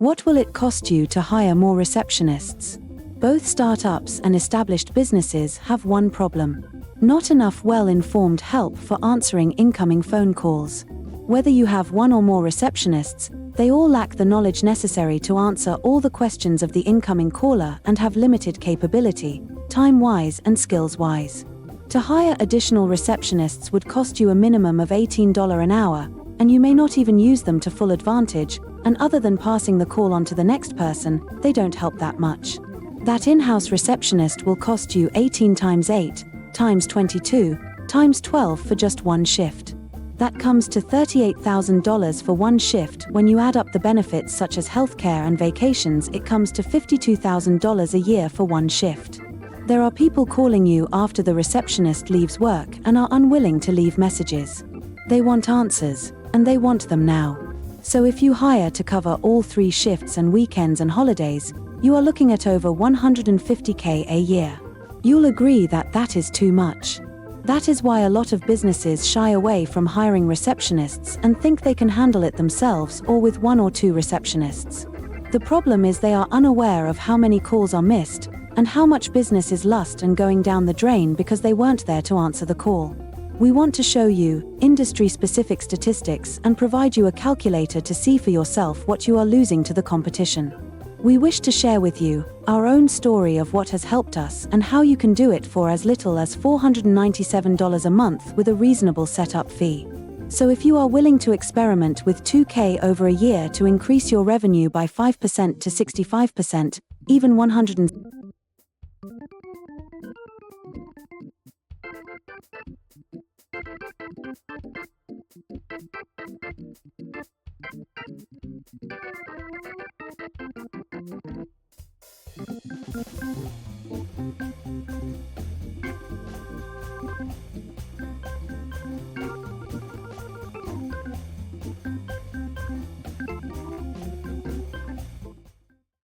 What will it cost you to hire more receptionists? Both startups and established businesses have one problem: not enough well-informed help for answering incoming phone calls. Whether you have one or more receptionists, they all lack the knowledge necessary to answer all the questions of the incoming caller and have limited capability, time-wise and skills-wise. To hire additional receptionists would cost you a minimum of $18 an hour, and you may not even use them to full advantage, and other than passing the call on to the next person, they don't help that much. That in-house receptionist will cost you 18 times 8, times 22, times 12 for just one shift. That comes to $38,000 for one shift. When you add up the benefits such as healthcare and vacations, it comes to $52,000 a year for one shift. There are people calling you after the receptionist leaves work and are unwilling to leave messages. They want answers, and they want them now. So if you hire to cover all 3 shifts and weekends and holidays, you are looking at over $150K a year. You'll agree that that is too much. That is why a lot of businesses shy away from hiring receptionists and think they can handle it themselves or with 1 or 2 receptionists. The problem is they are unaware of how many calls are missed and how much business is lost and going down the drain because they weren't there to answer the call. We want to show you industry-specific statistics and provide you a calculator to see for yourself what you are losing to the competition. We wish to share with you our own story of what has helped us and how you can do it for as little as $497 a month with a reasonable setup fee. So if you are willing to experiment with $2K over a year to increase your revenue by 5% to 65%, even 100